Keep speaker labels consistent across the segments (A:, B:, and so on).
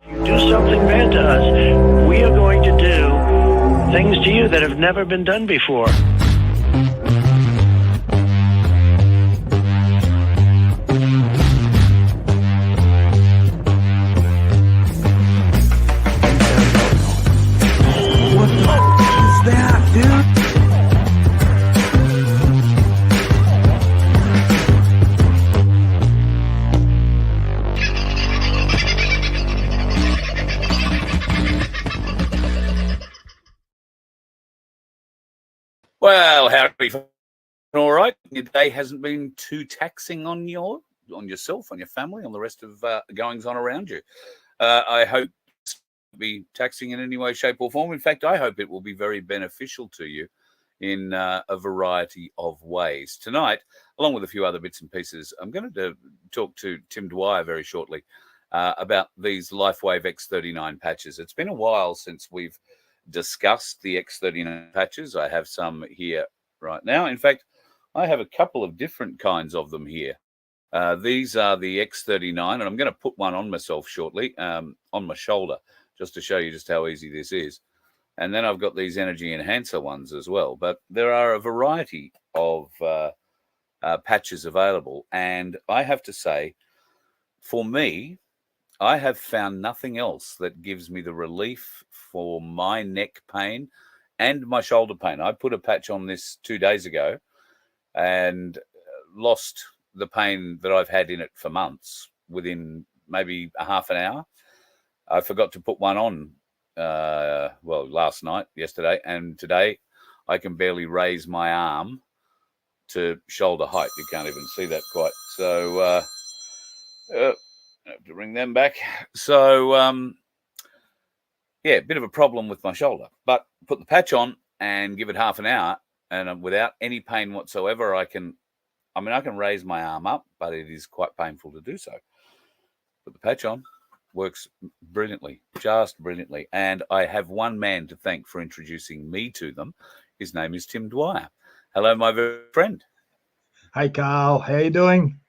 A: Do something bad to us, we are going to do things to you that have never been done before.
B: What the is that, dude?
C: Well, howdy. All right. Your day hasn't been too taxing on yourself, on your family, on the rest of goings on around you. I hope it won't be taxing in any way, shape, or form. In fact, I hope it will be very beneficial to you in a variety of ways. Tonight, along with a few other bits and pieces, I'm going to talk to Tim Dwyer very shortly about these LifeWave X39 patches. It's been a while since we've discussed the X39 patches. I have some here right now. In fact, I have a couple of different kinds of them here. These are the X39, and I'm going to put one on myself shortly, on my shoulder, just to show you just how easy this is. And then I've got these energy enhancer ones as well. But there are a variety of patches available. And I have to say, for me, I have found nothing else that gives me the relief for my neck pain and my shoulder pain. I put a patch on this 2 days ago and lost the pain that I've had in it for months within maybe a half an hour. I forgot to put one on, last night, yesterday, and today I can barely raise my arm to shoulder height. You can't even see that quite. So, I have to bring them back. So, a bit of a problem with my shoulder. But put the patch on and give it half an hour, and without any pain whatsoever, I can raise my arm up, but it is quite painful to do so. Put the patch on, works brilliantly, just brilliantly. And I have one man to thank for introducing me to them. His name is Tim Dwyer. Hello, my very friend.
B: Hey, Carl. How you doing?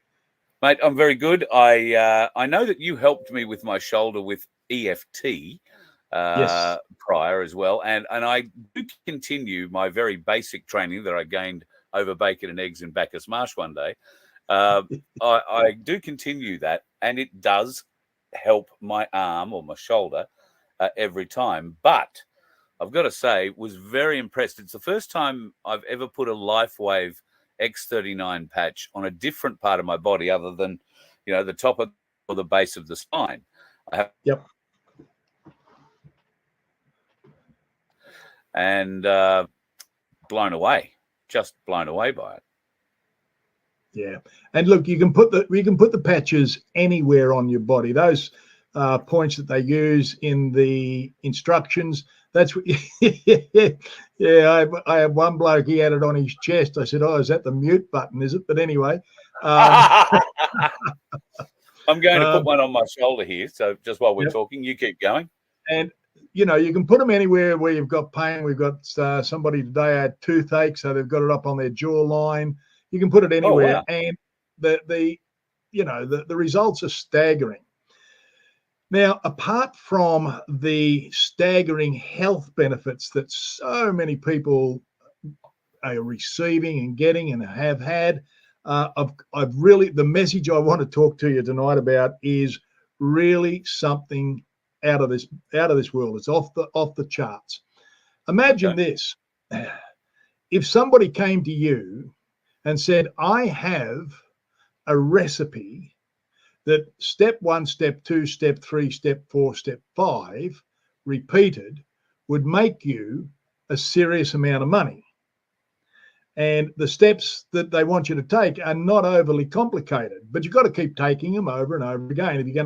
C: Mate, I'm very good. I know that you helped me with my shoulder with EFT
B: Yes.
C: prior as well. And I do continue my very basic training that I gained over bacon and eggs in Bacchus Marsh one day. I do continue that, and it does help my arm or my shoulder every time. But I've got to say, was very impressed. It's the first time I've ever put a LifeWave X39 patch on a different part of my body other than, the top of or the base of the spine.
B: Yep.
C: And just blown away by it.
B: Yeah. And look, we can put the patches anywhere on your body. Those points that they use in the instructions, that's what I had one bloke, he had it on his chest. I said, is that the mute button, is it? But anyway,
C: I'm going to put one on my shoulder here, so just while we're talking, you keep going.
B: And you can put them anywhere where you've got pain. We've got somebody today had toothache, so they've got it up on their jawline. You can put it anywhere.
C: Oh, wow.
B: And the results are staggering. Now, apart from the staggering health benefits that so many people are receiving and getting and have had, the message I want to talk to you tonight about is really something out of this world. It's off the charts. Imagine this: if somebody came to you and said, "I have a recipe that step 1, step 2, step 3, step 4, step 5, repeated, would make you a serious amount of money." And the steps that they want you to take are not overly complicated, but you've got to keep taking them over and over again. If you're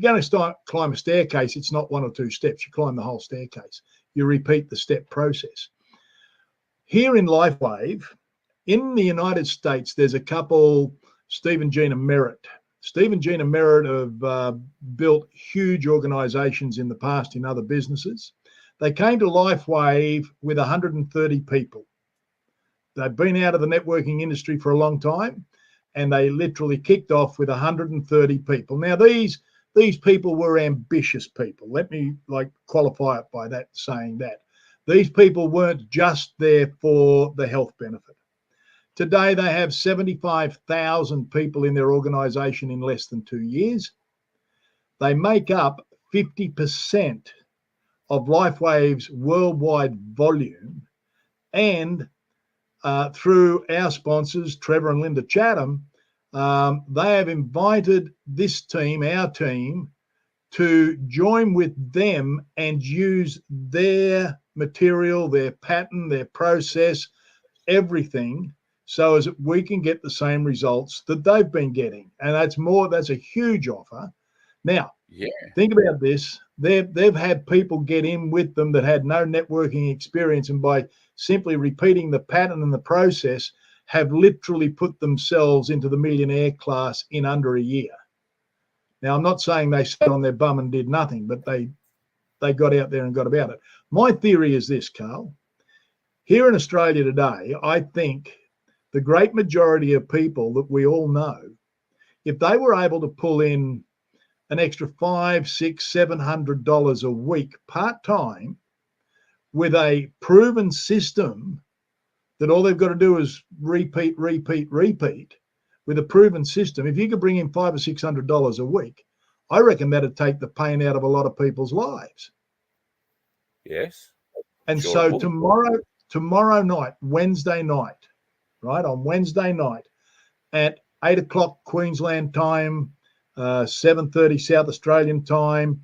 B: going to start climb a staircase, it's not 1 or 2 steps. You climb the whole staircase. You repeat the step process. Here in LifeWave, in the United States, there's a couple, Steve and Gina Merritt. Steve and Gina Merritt have built huge organizations in the past in other businesses. They came to LifeWave with 130 people. They've been out of the networking industry for a long time, and they literally kicked off with 130 people. Now, these these people were ambitious people. Let me qualify it by that, saying that. These people weren't just there for the health benefit. Today, they have 75,000 people in their organisation in less than 2 years. They make up 50% of LifeWave's worldwide volume. And through our sponsors, Trevor and Linda Chatham, they have invited this team, our team, to join with them and use their material, their pattern, their process, everything, so as we can get the same results that they've been getting. And that's a huge offer. Now, think about this. They've had people get in with them that had no networking experience, and by simply repeating the pattern and the process, have literally put themselves into the millionaire class in under a year. Now, I'm not saying they sat on their bum and did nothing, but they got out there and got about it. My theory is this, Carl. Here in Australia today, I think the great majority of people that we all know, if they were able to pull in an extra $500, $600, $700 a week part-time with a proven system that all they've got to do is repeat with a proven system. If you could bring in $500 or $600 a week, I reckon that'd take the pain out of a lot of people's lives.
C: Yes.
B: And
C: sure
B: so
C: would.
B: tomorrow night, Wednesday night, right, on Wednesday night at 8 o'clock Queensland time, 7:30 South Australian time,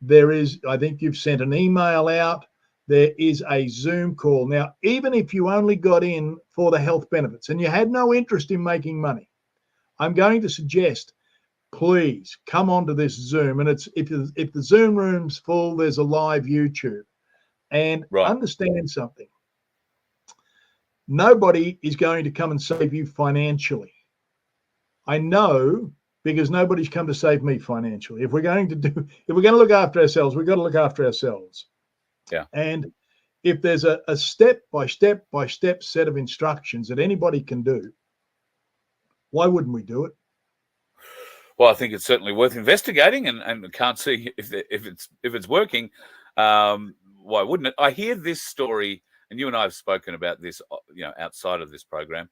B: there is, I think you've sent an email out, there is a Zoom call. Now, even if you only got in for the health benefits and you had no interest in making money, I'm going to suggest, please come onto this Zoom. And it's if the Zoom room's full, there's a live YouTube. And understand something. Nobody is going to come and save you financially. I know, because nobody's come to save me financially. If we're going to look after ourselves, we've got to look after ourselves.
C: Yeah.
B: And if there's a step by step set of instructions that anybody can do, why wouldn't we do it?
C: Well, I think it's certainly worth investigating, and can't see if it's working. Why wouldn't it? I hear this story, and you and I have spoken about this, outside of this program.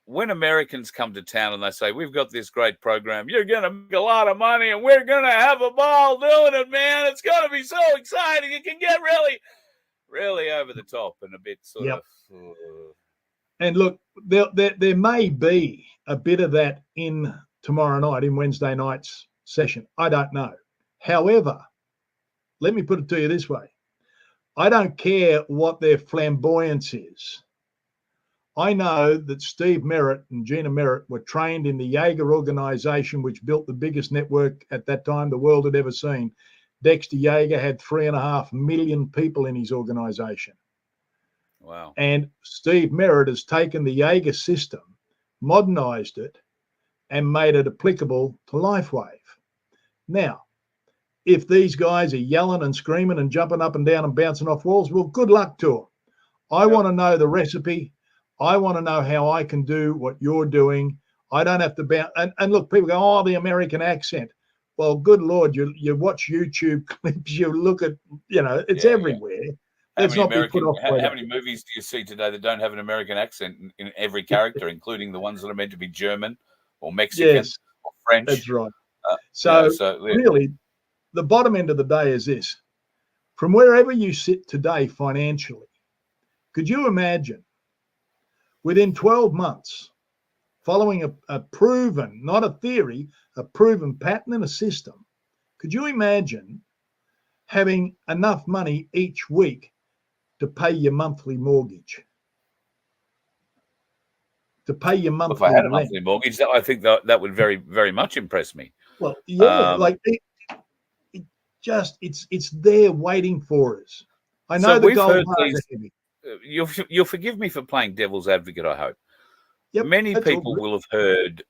C: When Americans come to town and they say, "We've got this great program, you're going to make a lot of money, and we're going to have a ball doing it, man. It's going to be so exciting. It can get really, really over the top and a bit sort of."
B: And look, there may be a bit of that in tomorrow night, in Wednesday night's session. I don't know. However, let me put it to you this way. I don't care what their flamboyance is. I know that Steve Merritt and Gina Merritt were trained in the Jaeger organization, which built the biggest network at that time the world had ever seen. Dexter Jaeger had 3.5 million people in his organization.
C: Wow. And
B: Steve Merritt has taken the Jaeger system, modernized it, and made it applicable to LifeWave. Now, if these guys are yelling and screaming and jumping up and down and bouncing off walls, well, good luck to them. I want to know the recipe. I want to know how I can do what you're doing. I don't have to bounce. And look, people go, "Oh, the American accent." Well, good Lord, you watch YouTube clips, you look at, it's everywhere.
C: How many movies do you see today that don't have an American accent in every character, including the ones that are meant to be German or Mexican or French?
B: That's right. Really, the bottom end of the day is this. From wherever you sit today financially, could you imagine within 12 months, following a proven, not a theory, a proven pattern and a system, could you imagine having enough money each week to pay your monthly mortgage? To pay your monthly
C: rent. If I had a
B: rent.
C: monthly mortgage, I think that would very, very much impress me.
B: Well, it's there waiting for us. I know the gold bars are heavy.
C: You'll forgive me for playing devil's advocate, I hope.
B: Yep,
C: many people will have heard,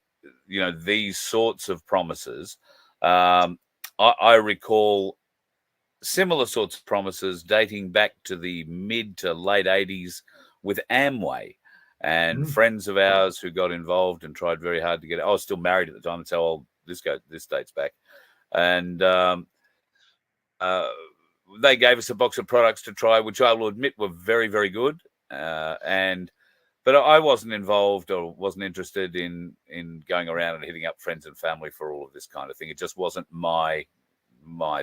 C: these sorts of promises. I recall similar sorts of promises dating back to the mid to late 80s with Amway and friends of ours who got involved and tried very hard to get it. I was still married at the time. That's how old this dates back, and they gave us a box of products to try, which I will admit were very, very good. But I wasn't involved or wasn't interested in going around and hitting up friends and family for all of this kind of thing. It just wasn't my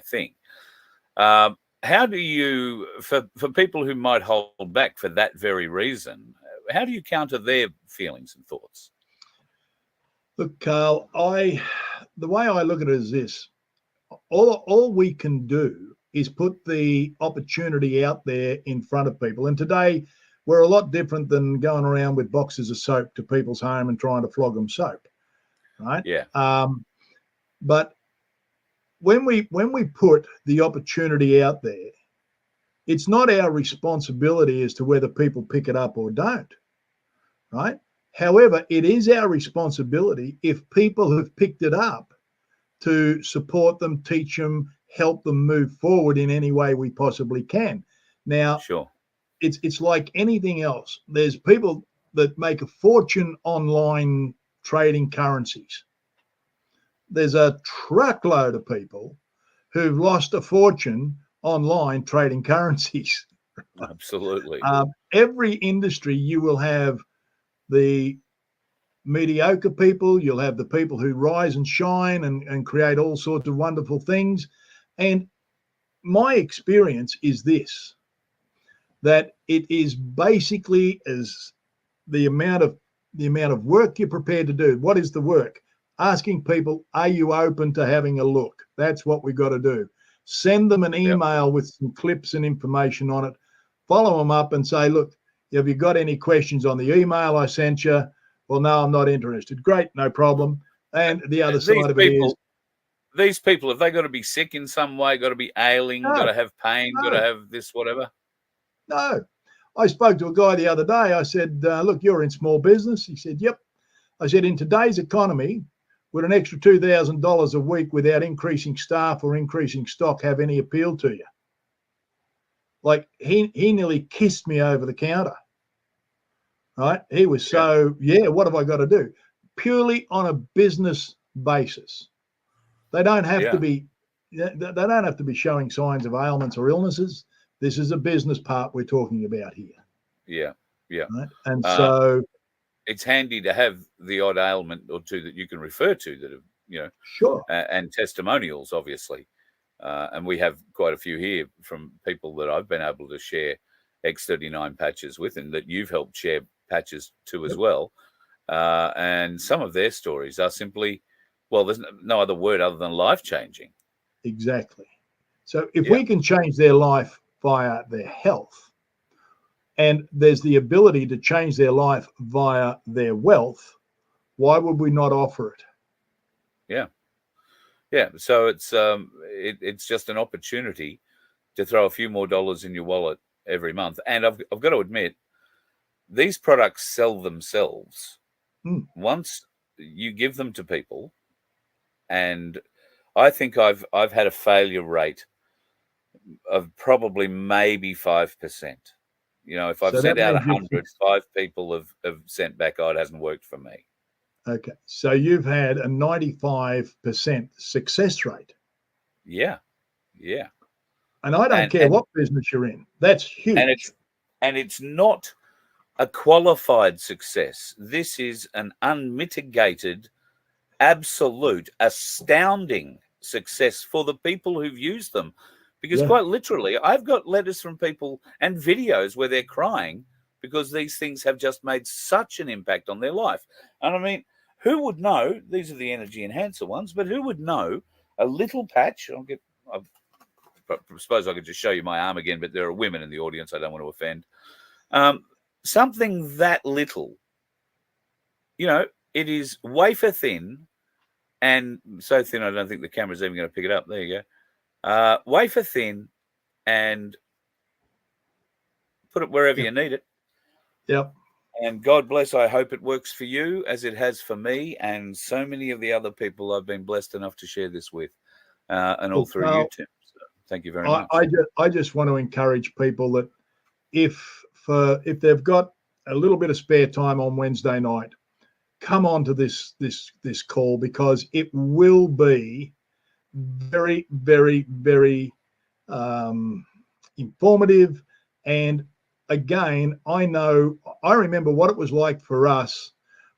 C: thing. How do you, for people who might hold back for that very reason, how do you counter their feelings and thoughts?
B: Look, Carl, the way I look at it is this: all we can do is put the opportunity out there in front of people. And today, we're a lot different than going around with boxes of soap to people's home and trying to flog them soap, right?
C: Yeah.
B: But when we put the opportunity out there, it's not our responsibility as to whether people pick it up or don't, right? However, it is our responsibility, if people have picked it up, to support them, teach them, help them move forward in any way we possibly can. Now,
C: sure,
B: it's like anything else. There's people that make a fortune online trading currencies. There's a truckload of people who've lost a fortune online trading currencies.
C: Absolutely.
B: Every industry, you will have the mediocre people, you'll have the people who rise and shine and create all sorts of wonderful things. And my experience is this, that it is basically as the amount of work you're prepared to do. What is the work? Asking people, are you open to having a look? That's what we've got to do. Send them an email with some clips and information on it. Follow them up and say, look, have you got any questions on the email I sent you? Well, no, I'm not interested. Great, no problem. And the other side of it is,
C: these people, have they got to be sick in some way, got to be ailing, got to have pain, got to have this, whatever?
B: No. I spoke to a guy the other day. I said, look, you're in small business. He said, yep. I said, in today's economy, would an extra $2,000 a week without increasing staff or increasing stock have any appeal to you? Like, he nearly kissed me over the counter, right? He was so, what have I got to do? Purely on a business basis. They don't have to be, they don't have to be showing signs of ailments or illnesses. This is a business part we're talking about here.
C: Yeah, yeah.
B: Right? And so
C: it's handy to have the odd ailment or two that you can refer to that have,
B: sure.
C: And testimonials, obviously. And we have quite a few here from people that I've been able to share X39 patches with, and that you've helped share patches to as well. And some of their stories are simply, well, there's no other word other than life-changing.
B: Exactly. So if we can change their life via their health, and there's the ability to change their life via their wealth, why would we not offer it?
C: Yeah. Yeah. So it's just an opportunity to throw a few more dollars in your wallet every month. And I've got to admit, these products sell themselves. Once you give them to people, and I think I've had a failure rate of probably maybe 5%. If I've sent out 100, 5 people have sent back, oh, it hasn't worked for me.
B: Okay. So you've had a 95% success rate.
C: Yeah. Yeah.
B: And I don't care what business you're in. That's huge.
C: And it's not a qualified success. This is an unmitigated, absolute, astounding success for the people who've used them. Because quite literally, I've got letters from people and videos where they're crying because these things have just made such an impact on their life. And I mean, who would know? These are the energy enhancer ones, but who would know a little patch? I suppose I could just show you my arm again, but there are women in the audience. I don't want to offend. Something that little, it is wafer thin, and so thin I don't think the camera's even going to pick it up. There you go. Wafer thin, and put it wherever you need it.
B: Yep.
C: And God bless, I hope it works for you as it has for me and so many of the other people I've been blessed enough to share this with, and all through you, Tim. So thank you very much.
B: I just want to encourage people that if they've got a little bit of spare time on Wednesday night, come on to this call, because it will be very, very, very informative. And again, I remember what it was like for us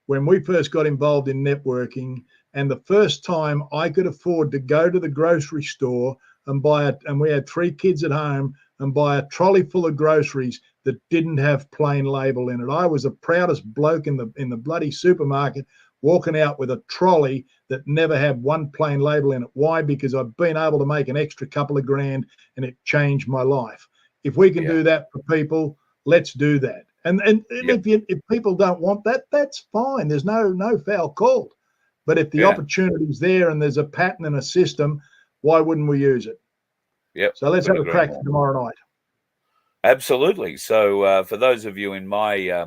B: when we first got involved in networking, and the first time I could afford to go to the grocery store and and we had 3 kids at home, and buy a trolley full of groceries that didn't have plain label in it. I was the proudest bloke in the bloody supermarket, walking out with a trolley that never had one plain label in it. Why? Because I've been able to make an extra couple of grand, and it changed my life. If we can do that for people, let's do that. And if people don't want that, that's fine. There's no foul called. But if the opportunity's there and there's a pattern and a system, why wouldn't we use it?
C: Yep.
B: So let's have a crack tomorrow night.
C: Absolutely. So for those of you in my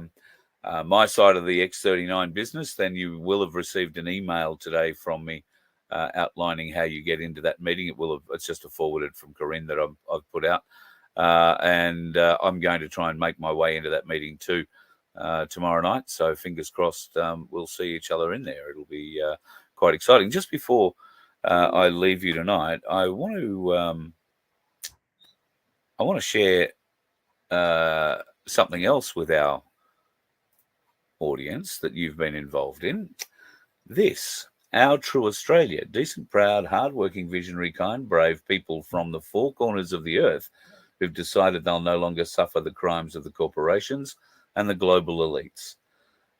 C: my side of the X39 business, then you will have received an email today from me outlining how you get into that meeting. It's just a forwarded from Corinne that I've put out. And I'm going to try and make my way into that meeting too tomorrow night. So fingers crossed, we'll see each other in there. It'll be quite exciting. Just before I leave you tonight, I want to share something else with our audience that you've been involved in. This, Our True Australia, decent, proud, hardworking, visionary, kind, brave people from the 4 corners of the earth who've decided they'll no longer suffer the crimes of the corporations and the global elites.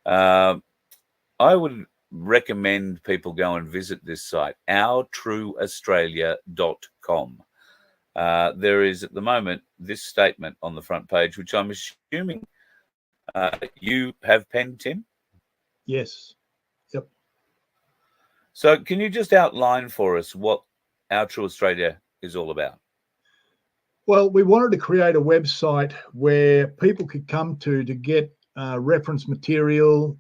C: I would recommend people go and visit this site, ourtrueaustralia.com. There is at the moment this statement on the front page, which I'm assuming you have penned, Tim?
B: Yes. Yep.
C: So can you just outline for us what Our True Australia is all about?
B: Well, we wanted to create a website where people could come to get reference material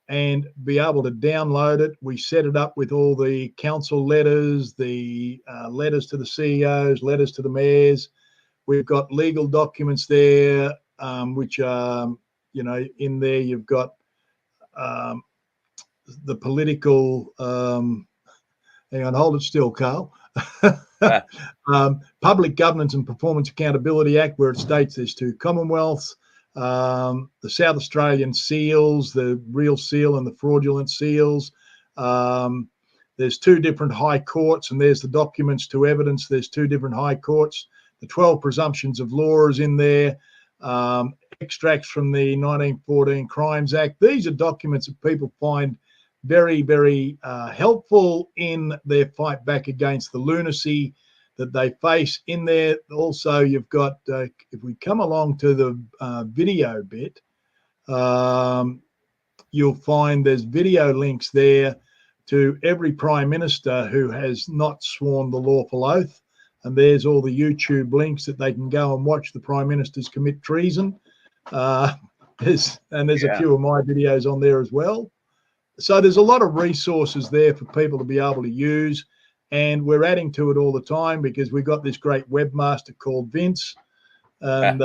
B: and be able to download it. We set it up with all the council letters, the letters to the CEOs, letters to the mayors. We've got legal documents there, which are, in there you've got the political, hang on, hold it still, Carl. Public Governance and Performance Accountability Act, where it states there's 2 commonwealths, the South Australian seals, the real seal and the fraudulent seals. There's 2 different high courts, and there's the documents to evidence there's 2 different high courts. The 12 presumptions of law is in there. Extracts from the 1914 Crimes Act. These are documents that people find very, very helpful in their fight back against the lunacy that they face in there. Also, you've got, if we come along to the video bit, you'll find there's video links there to every Prime Minister who has not sworn the lawful oath. And there's all the YouTube links that they can go and watch the Prime Ministers commit treason. There's a few of my videos on there as well. So there's a lot of resources there for people to be able to use, and we're adding to it all the time because we've got this great webmaster called Vince, and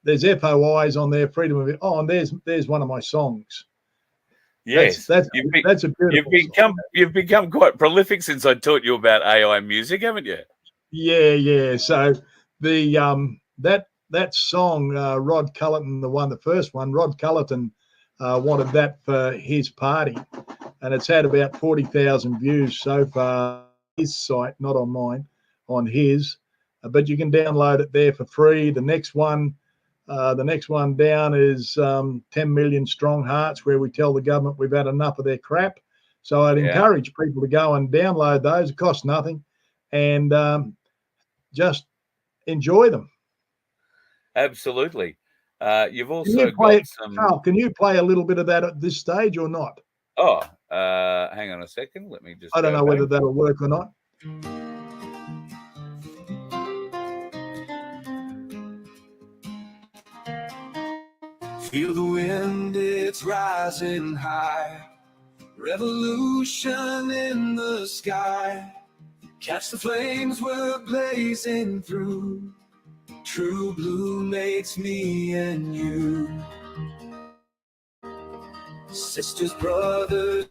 B: there's FOIs on there, freedom of it. Oh, and there's one of my songs.
C: Yes,
B: that's a beautiful song.
C: You've become quite prolific since I taught you about AI music, haven't you?
B: Yeah. So the that song, Rod Cullerton, the first one, Rod Cullerton wanted that for his party, and it's had about 40,000 views so far. His site, not on mine, on his, but you can download it there for free. The next one down is 10 Million Strong Hearts, where we tell the government we've had enough of their crap. So I'd encourage people to go and download those. It costs nothing, and just enjoy them.
C: Absolutely. You've also got some.
B: Carl, can you play a little bit of that at this stage or not?
C: Oh, hang on a second. Let me just.
B: I don't know whether that'll work or not.
D: Feel the wind, it's rising high. Revolution in the sky. Catch the flames, we're blazing through. True blue makes me and you. sisters, brothers,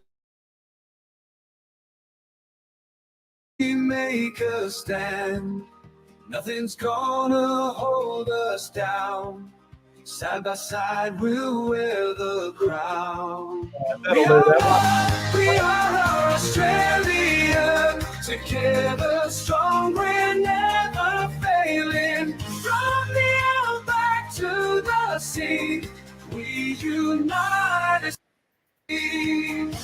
D: we make a stand. Nothing's gonna hold us down. Side by side, we'll wear the crown. We are Australian, together strong, we're never failing. From the outback to the sea, we unite as team.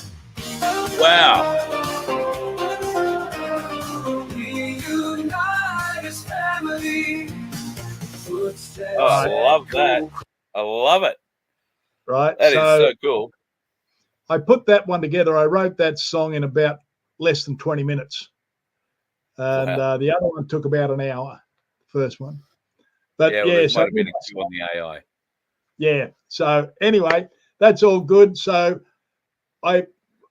C: Wow.
D: We unite as family.
C: Oh, I love that. I love it.
B: Right.
C: That is so cool.
B: I put that one together. I wrote that song in about less than 20 minutes. And the other one took about an hour, the first one. But
C: yeah, well, there might have been a few on the AI.
B: Yeah. So anyway, that's all good. So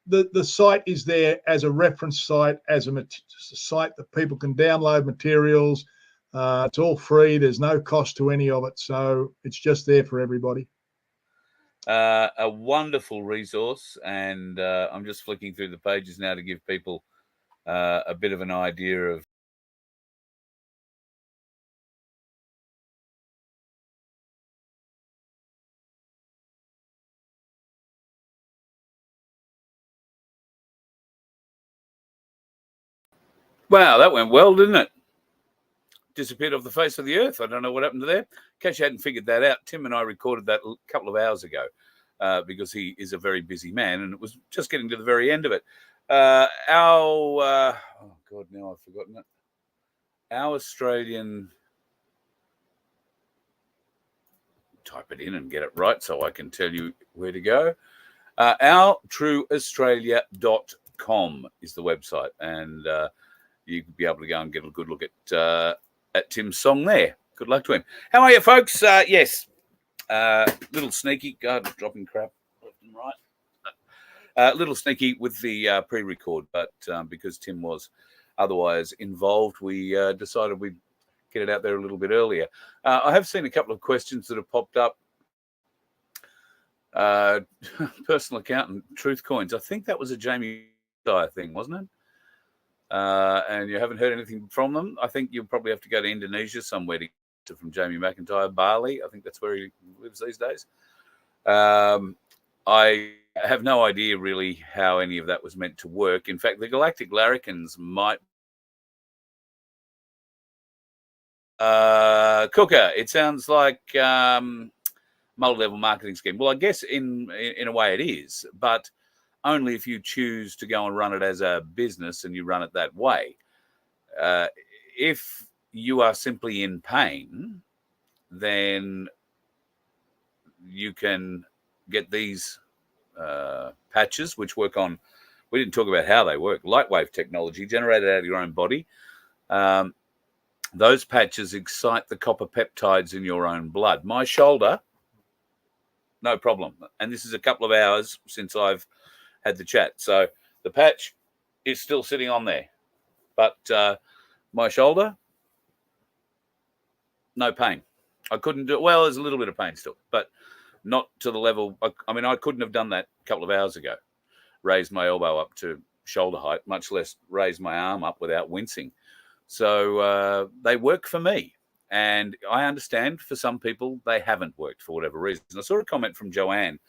B: the site is there as a reference site, as a site that people can download materials. It's all free. There's no cost to any of it. So it's just there for everybody.
C: A wonderful resource. And I'm just flicking through the pages now to give people a bit of an idea of wow, that went well, didn't it? Disappeared off the face of the earth. I don't know what happened to there. In case you hadn't figured that out, Tim and I recorded that a couple of hours ago because he is a very busy man, and it was just getting to the very end of it. Oh God, now I've forgotten it. Our Australian, type it in and get it right so I can tell you where to go. OurTrueAustralia.com is the website, and you could be able to go and get a good look at Tim's song there. Good luck to him. How are you, folks? Yes, little sneaky. God, dropping crap left and right. Little sneaky with the pre-record, but because Tim was otherwise involved, we decided we'd get it out there a little bit earlier. I have seen a couple of questions that have popped up. Personal accountant, Truth Coins. I think that was a Jamie Dwyer thing, wasn't it? And you haven't heard anything from them. I think you'll probably have to go to Indonesia somewhere to get from Jamie McIntyre, Bali. I think that's where he lives these days. I have no idea really how any of that was meant to work. In fact, the Galactic Larrikins might. Cooker, it sounds like multi-level marketing scheme. Well, I guess in a way it is, but only if you choose to go and run it as a business and you run it that way. If you are simply in pain, then you can get these patches, which work on, we didn't talk about how they work, light wave technology generated out of your own body. Those patches excite the copper peptides in your own blood. My shoulder, no problem. And this is a couple of hours since I've had the chat. So the patch is still sitting on there. But my shoulder, no pain. I couldn't do it. Well, there's a little bit of pain still, but not to the level. I mean, I couldn't have done that a couple of hours ago. Raised my elbow up to shoulder height, much less raise my arm up without wincing. So they work for me. And I understand for some people, they haven't worked for whatever reason. I saw a comment from Joanne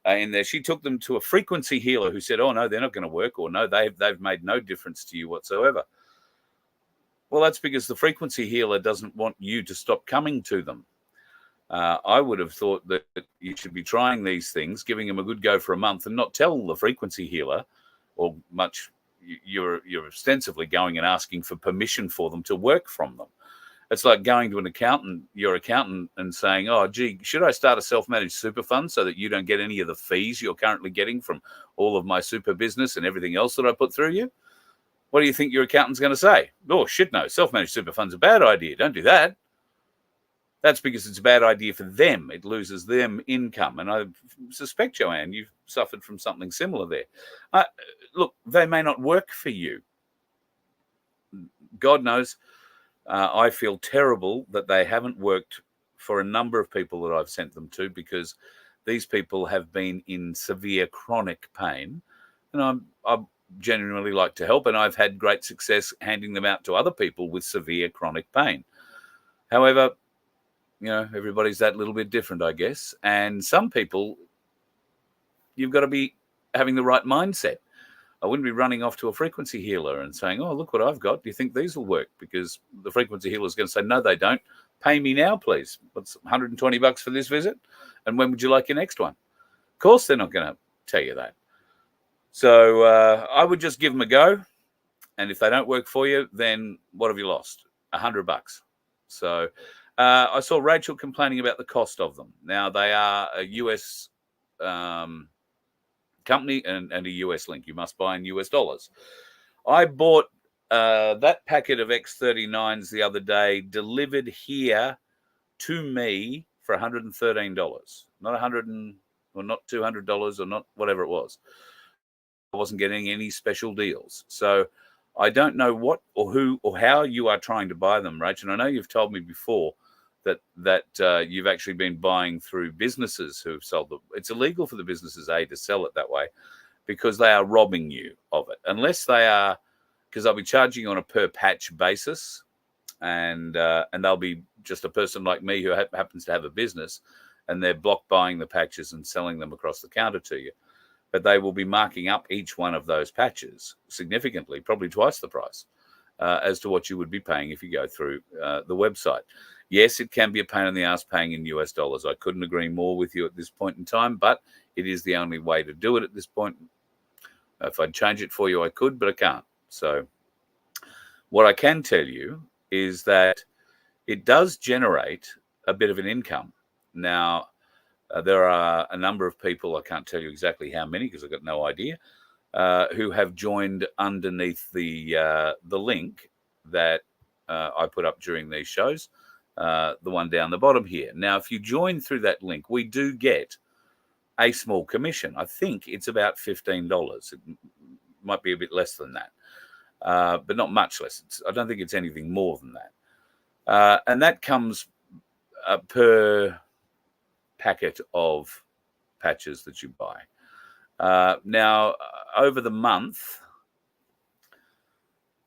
C: in there. She took them to a frequency healer who said, oh, no, they're not going to work, or no, they've made no difference to you whatsoever. Well, that's because the frequency healer doesn't want you to stop coming to them. I would have thought that you should be trying these things, giving them a good go for a month, and not tell the frequency healer, or much, you're ostensibly going and asking for permission for them to work from them. It's like going to your accountant, and saying, oh, gee, should I start a self-managed super fund so that you don't get any of the fees you're currently getting from all of my super business and everything else that I put through you? What do you think your accountant's going to say? Oh, shit, no, self-managed super fund's a bad idea. Don't do that. That's because it's a bad idea for them. It loses them income. And I suspect, Joanne, you've suffered from something similar there. Look, they may not work for you. God knows. I feel terrible that they haven't worked for a number of people that I've sent them to, because these people have been in severe chronic pain, and I genuinely like to help, and I've had great success handing them out to other people with severe chronic pain. However, everybody's that little bit different, I guess. And some people, you've got to be having the right mindset. I wouldn't be running off to a frequency healer and saying, oh, look what I've got. Do you think these will work? Because the frequency healer is going to say, no, they don't. Pay me now, please. What's $120 for this visit? And when would you like your next one? Of course, they're not going to tell you that. So I would just give them a go. And if they don't work for you, then what have you lost? $100. So I saw Rachel complaining about the cost of them. Now, they are a US company and a US link. You must buy in US dollars. I bought that packet of X39s the other day, delivered here to me for $113. Not $100 or not $200 or not whatever it was. I wasn't getting any special deals. So I don't know what or who or how you are trying to buy them, Rachel. And I know you've told me before that you've actually been buying through businesses who've sold them. It's illegal for the businesses, to sell it that way because they are robbing you of it. Unless they are, because they'll be charging you on a per patch basis, and they'll be just a person like me who happens to have a business, and they're block buying the patches and selling them across the counter to you. But they will be marking up each one of those patches significantly, probably twice the price as to what you would be paying if you go through the website. Yes, it can be a pain in the ass paying in US dollars. I couldn't agree more with you at this point in time, but it is the only way to do it at this point. If I'd change it for you, I could, but I can't. So what I can tell you is that it does generate a bit of an income. Now, there are a number of people, I can't tell you exactly how many because I've got no idea, who have joined underneath the link that I put up during these shows. The one down the bottom here. Now, if you join through that link, we do get a small commission. I think it's about $15. It might be a bit less than that, but not much less. I don't think it's anything more than that. And that comes per packet of patches that you buy. Now, over the month,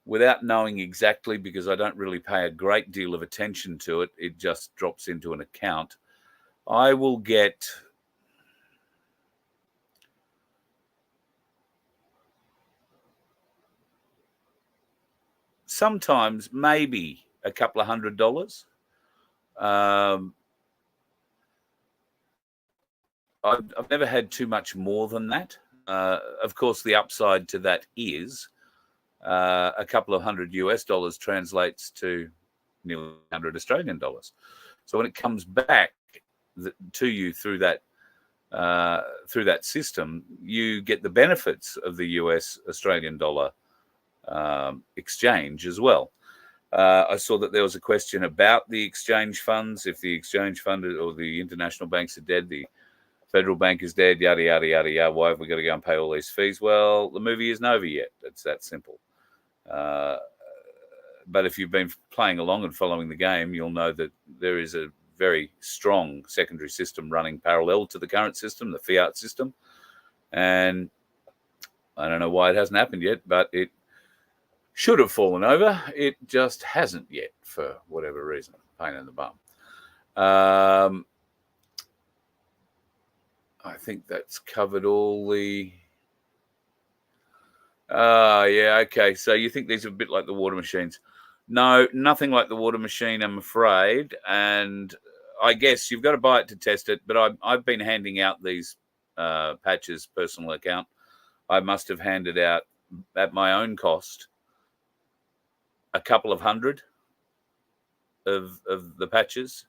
C: without knowing exactly, because I don't really pay a great deal of attention to it, it just drops into an account. I will get sometimes maybe a couple of $100. I've never had too much more than that. Of course, the upside to that is a couple of $100 US translates to nearly 100 Australian dollars. So when it comes back to you through that system, you get the benefits of the US Australian dollar exchange as well. I saw that there was a question about the exchange funds. If the exchange fund or the international banks are dead, the federal bank is dead, yada, yada, yada, yada. Why have we got to go and pay all these fees? Well, the movie isn't over yet. It's that simple. But if you've been playing along and following the game, you'll know that there is a very strong secondary system running parallel to the current system, the fiat system. And I don't know why it hasn't happened yet, but it should have fallen over. It just hasn't yet for whatever reason. Pain in the bum. I think that's covered all the... yeah, okay. So you think these are a bit like the water machines? No, nothing like the water machine, I'm afraid. And I guess you've got to buy it to test it. But I've been handing out these patches, personal account. I must have handed out at my own cost a couple of hundred of the patches.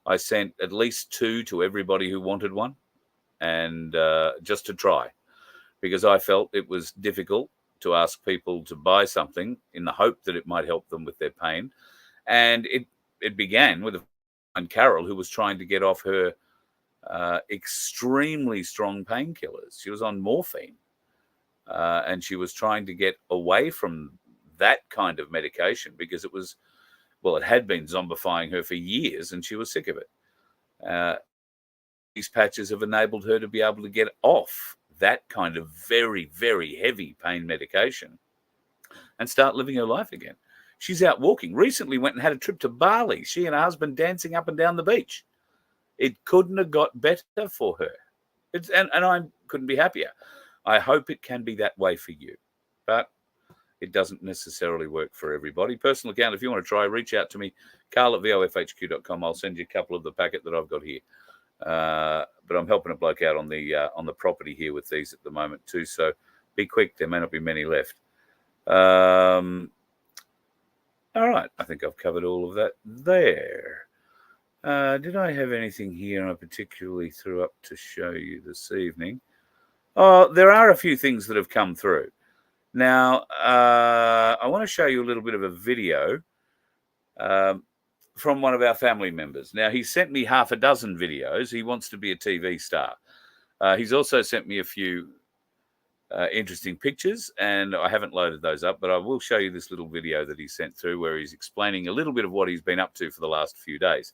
C: I sent at least 2 to everybody who wanted one, and just to try, because I felt it was difficult to ask people to buy something in the hope that it might help them with their pain. And it began with a Carol who was trying to get off her extremely strong painkillers. She was on morphine, and she was trying to get away from that kind of medication because it was, well, it had been zombifying her for years and she was sick of it. these patches have enabled her to be able to get off that kind of very, very heavy pain medication and start living her life again. She's out walking. Recently went and had a trip to Bali. She and her husband dancing up and down the beach. It couldn't have got better for her. And I couldn't be happier. I hope it can be that way for you. But it doesn't necessarily work for everybody. Personal account, if you want to try, reach out to me, carl@vofhq.com. I'll send you a couple of the packet that I've got here. But I'm helping a bloke out on the property here with these at the moment too. So be quick. There may not be many left. All right. I think I've covered all of that there. Did I have anything here I particularly threw up to show you this evening? Oh, there are a few things that have come through. Now, I want to show you a little bit of a video from one of our family members. Now, he sent me half a dozen videos. He wants to be a TV star. He's also sent me a few interesting pictures, and I haven't loaded those up, but I will show you this little video that he sent through where he's explaining a little bit of what he's been up to for the last few days.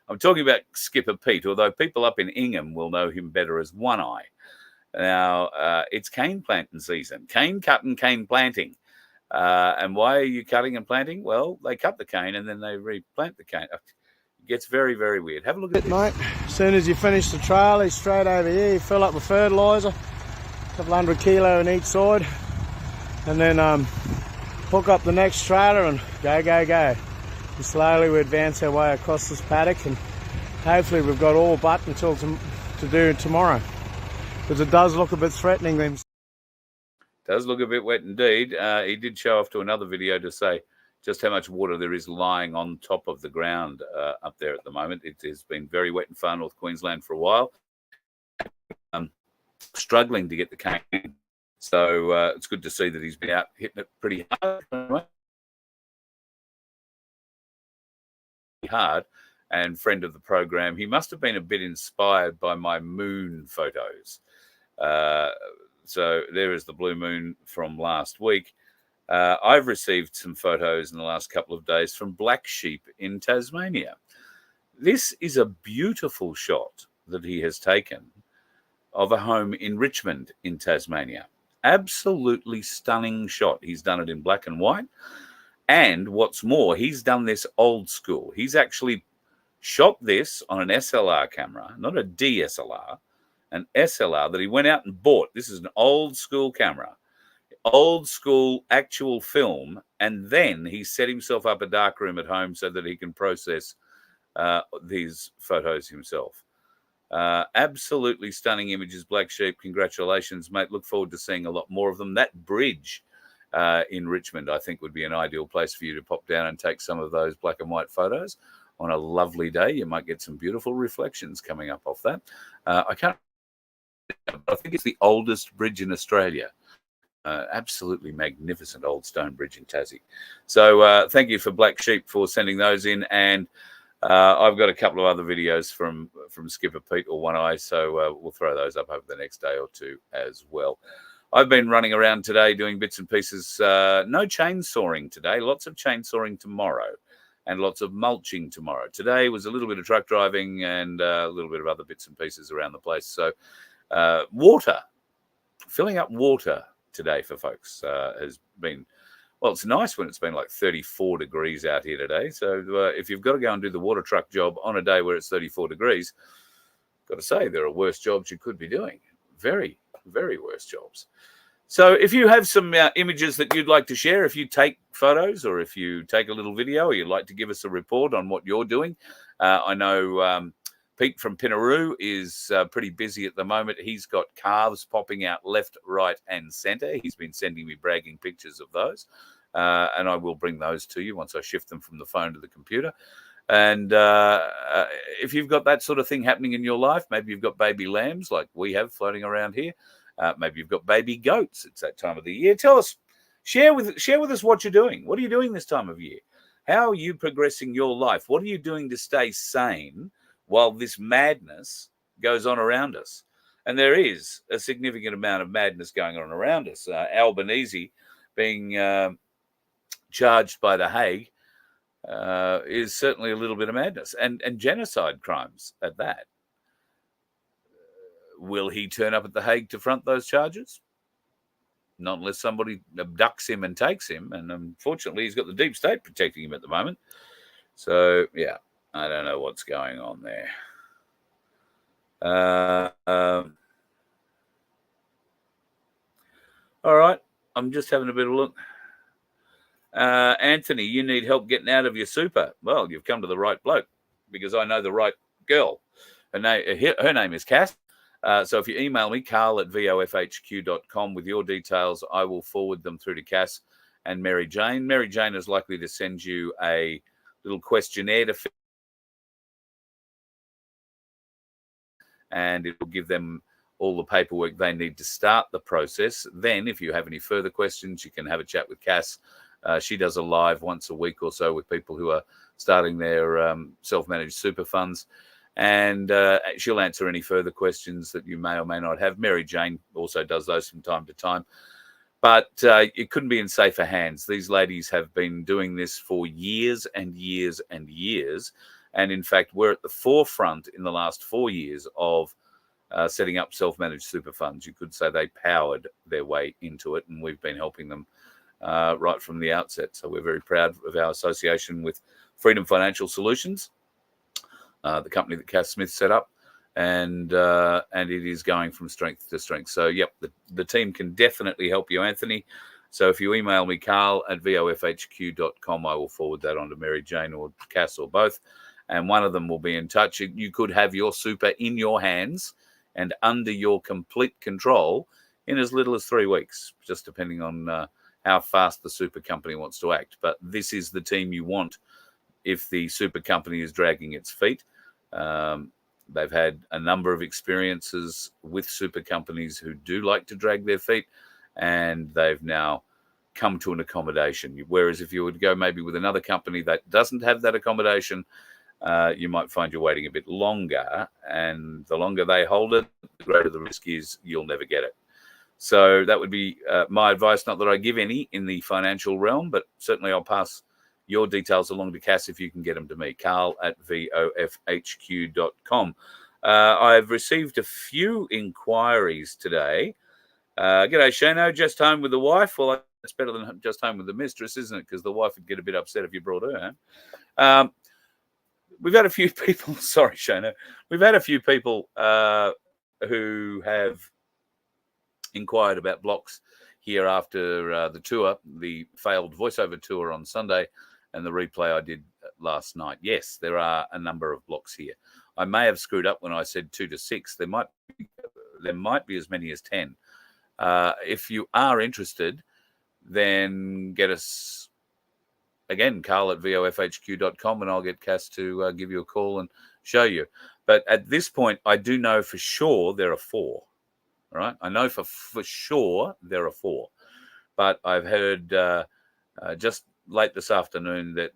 C: I'm talking about Skipper Pete, although people up in Ingham will know him better as One Eye. Now, it's cane planting season. Cane cutting, cane planting. And why are you cutting and planting? Well, they cut the cane and then they replant the cane. It gets very, very weird. Have a look at it,
E: mate. As soon as you finish the trail, he's straight over here. You fill up with fertiliser, a couple 100 kilo on each side, and then hook up the next trailer and go, go, go. And slowly we advance our way across this paddock, and hopefully we've got all but until to do tomorrow, because it does look a bit threatening.
C: Does look a bit wet indeed. He did show off to another video to say just how much water there is lying on top of the ground up there at the moment. It has been very wet in far north Queensland for a while. Struggling to get the cane. So it's good to see that he's been out hitting it pretty hard. And friend of the program, he must have been a bit inspired by my moon photos. So there is the blue moon from last week. I've received some photos in the last couple of days from black sheep in Tasmania. This is a beautiful shot that he has taken of a home in Richmond in Tasmania. Absolutely stunning shot. He's done it in black and white. And what's more, he's done this old school. He's actually shot this on an SLR camera, not a DSLR, an SLR that he went out and bought. This is an old school camera, old school actual film, and then he set himself up a dark room at home so that he can process these photos himself. Absolutely stunning images, Black Sheep. Congratulations, mate. Look forward to seeing a lot more of them. That bridge in Richmond, I think, would be an ideal place for you to pop down and take some of those black and white photos on a lovely day. You might get some beautiful reflections coming up off that. I think it's the oldest bridge in Australia. Absolutely magnificent old stone bridge in Tassie. So thank you for Black Sheep for sending those in. And I've got a couple of other videos from Skipper Pete or One Eye, so we'll throw those up over the next day or two as well. I've been running around today doing bits and pieces. No chainsawing today. Lots of chainsawing tomorrow and lots of mulching tomorrow. Today was a little bit of truck driving and a little bit of other bits and pieces around the place. So water, filling up water today for folks has been, well, it's nice when it's been like 34 degrees out here today. So if you've got to go and do the water truck job on a day where it's 34 degrees, got to say there are worse jobs you could be doing. Very, very worse jobs. So if you have some images that you'd like to share, if you take photos or if you take a little video or you'd like to give us a report on what you're doing, I know Pete from Pinaroo is pretty busy at the moment. He's got calves popping out left, right, and centre. He's been sending me bragging pictures of those, and I will bring those to you once I shift them from the phone to the computer. And if you've got that sort of thing happening in your life, maybe you've got baby lambs like we have floating around here. Maybe you've got baby goats. It's that time of the year. Tell us, share with us what you're doing. What are you doing this time of year? How are you progressing your life? What are you doing to stay sane while this madness goes on around us? And there is a significant amount of madness going on around us. Albanese being charged by The Hague is certainly a little bit of madness, and genocide crimes at that. Will he turn up at The Hague to front those charges? Not unless somebody abducts him and takes him. And unfortunately, he's got the deep state protecting him at the moment. So, yeah, I don't know what's going on there. All right, I'm just having a bit of a look. Anthony, you need help getting out of your super. Well, you've come to the right bloke, because I know the right girl. Her name is Cass. So if you email me, carl@vofhq.com, with your details, I will forward them through to Cass and Mary Jane. Mary Jane is likely to send you a little questionnaire to fill, and it will give them all the paperwork they need to start the process. Then, if you have any further questions, you can have a chat with Cass. She does a live once a week or so with people who are starting their self-managed super funds. And she'll answer any further questions that you may or may not have. Mary Jane also does those from time to time. But it couldn't be in safer hands. These ladies have been doing this for years and years and years. And in fact, we're at the forefront in the last 4 years of setting up self-managed super funds. You could say they powered their way into it, and we've been helping them right from the outset. So we're very proud of our association with Freedom Financial Solutions, the company that Cass Smith set up, and it is going from strength to strength. So, yep, the team can definitely help you, Anthony. So if you email me, carl@vofhq.com, I will forward that on to Mary Jane or Cass or both, and one of them will be in touch. You could have your super in your hands and under your complete control in as little as 3 weeks, just depending on how fast the super company wants to act. But this is the team you want if the super company is dragging its feet. They've had a number of experiences with super companies who do like to drag their feet, and they've now come to an accommodation. Whereas if you would go maybe with another company that doesn't have that accommodation, you might find you're waiting a bit longer, and the longer they hold it, the greater the risk is you'll never get it. So that would be my advice. Not that I give any in the financial realm, but certainly I'll pass your details along to Cass if you can get them to me, carl@vofhq.com. I've received a few inquiries today. G'day, Shano, just home with the wife? Well, that's better than just home with the mistress, isn't it? Because the wife would get a bit upset if you brought her home. We've had a few people, sorry, Shano, we've had a few people who have inquired about blocks here after the tour, the failed voiceover tour on Sunday, and the replay I did last night. Yes, there are a number of blocks here. I may have screwed up when I said 2 to 6. There might be as many as 10. If you are interested, then get us, again, carl@vofhq.com, and I'll get Cass to give you a call and show you. But at this point, I do know for sure there are 4. All right, I know for sure there are 4. But I've heard just late this afternoon that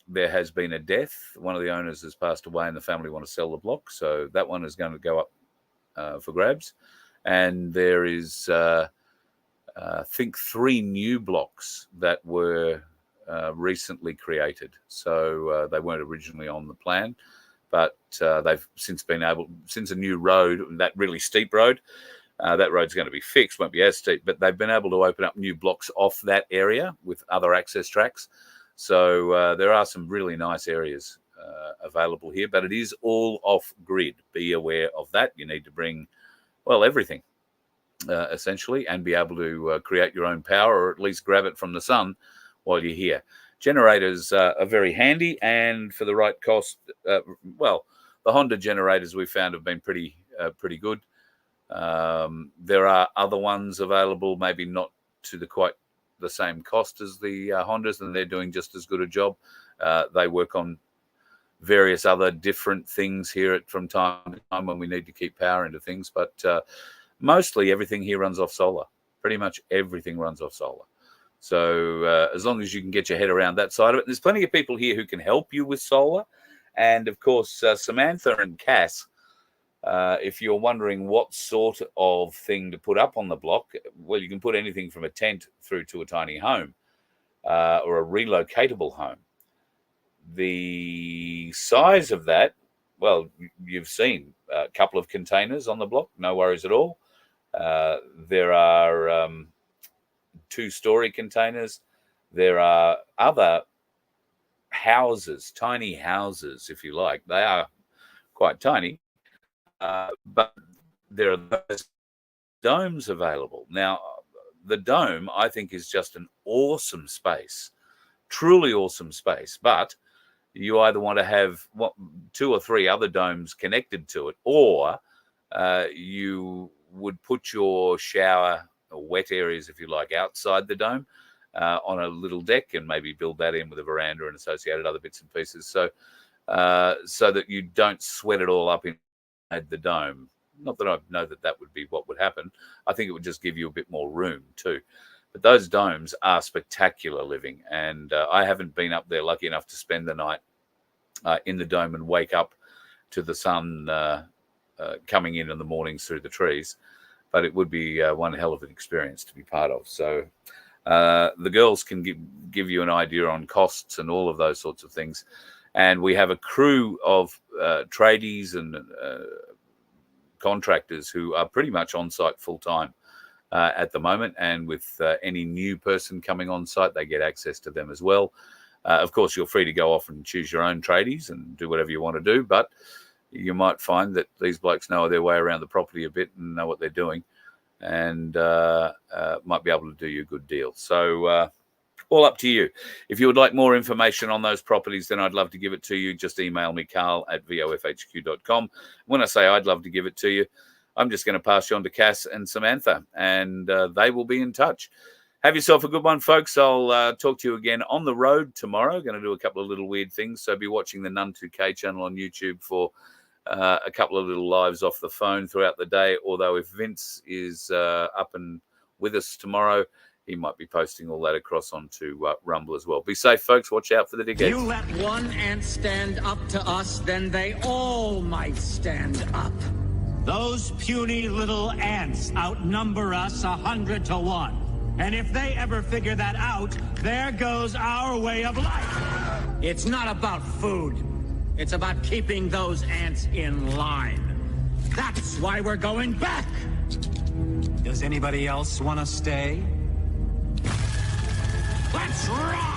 C: there has been a death. One of the owners has passed away, and the family want to sell the block. So that one is going to go up for grabs. And there is, I think, 3 new blocks that were recently created. So they weren't originally on the plan, but they've since a new road, that really steep road, that road's going to be fixed, won't be as steep, but they've been able to open up new blocks off that area with other access tracks. So there are some really nice areas available here, but it is all off grid. Be aware of that. You need to bring, well, everything essentially, and be able to create your own power, or at least grab it from the sun while you're here. Generators are very handy, and for the right cost, well, the Honda generators we found have been pretty good. There are other ones available, maybe not to quite the same cost as the Hondas, and they're doing just as good a job. They work on various other different things here from time to time when we need to keep power into things, but mostly everything here runs off solar. Pretty much everything runs off solar. So as long as you can get your head around that side of it, there's plenty of people here who can help you with solar. And of course, Samantha and Cass, if you're wondering what sort of thing to put up on the block, well, you can put anything from a tent through to a tiny home or a relocatable home. The size of that, well, you've seen a couple of containers on the block, no worries at all. There are 2-story containers. There are other houses, tiny houses, if you like. They are quite tiny, but there are those domes available. Now, the dome, I think, is just an awesome space, truly awesome space, but you either want to have 2 or 3 other domes connected to it, or you would put your shower or wet areas, if you like, outside the dome on a little deck, and maybe build that in with a veranda and associated other bits and pieces, so that you don't sweat it all up inside the dome. Not that I know that would be what would happen. I think it would just give you a bit more room too. But those domes are spectacular living, and I haven't been up there lucky enough to spend the night in the dome and wake up to the sun coming in the mornings through the trees. But it would be one hell of an experience to be part of. So the girls can give you an idea on costs and all of those sorts of things. And we have a crew of tradies and contractors who are pretty much on site full time at the moment. And with any new person coming on site, they get access to them as well. Of course, you're free to go off and choose your own tradies and do whatever you want to do, but you might find that these blokes know their way around the property a bit and know what they're doing, and might be able to do you a good deal. So all up to you. If you would like more information on those properties, then I'd love to give it to you. Just email me, carl@vofhq.com. When I say I'd love to give it to you, I'm just going to pass you on to Cass and Samantha, and they will be in touch. Have yourself a good one, folks. I'll talk to you again on the road tomorrow. Going to do a couple of little weird things, so be watching the Nun2K channel on YouTube for a couple of little lives off the phone throughout the day. Although if Vince is up and with us tomorrow, he might be posting all that across onto Rumble as well. Be safe, folks. Watch out for the dickheads.
F: You let one ant stand up to us, then they all might stand up. Those puny little ants outnumber us 100 to 1. And if they ever figure that out, there goes our way of life. It's not about food. It's about keeping those ants in line. That's why we're going back.
D: Does anybody else want to stay?
F: Let's rock!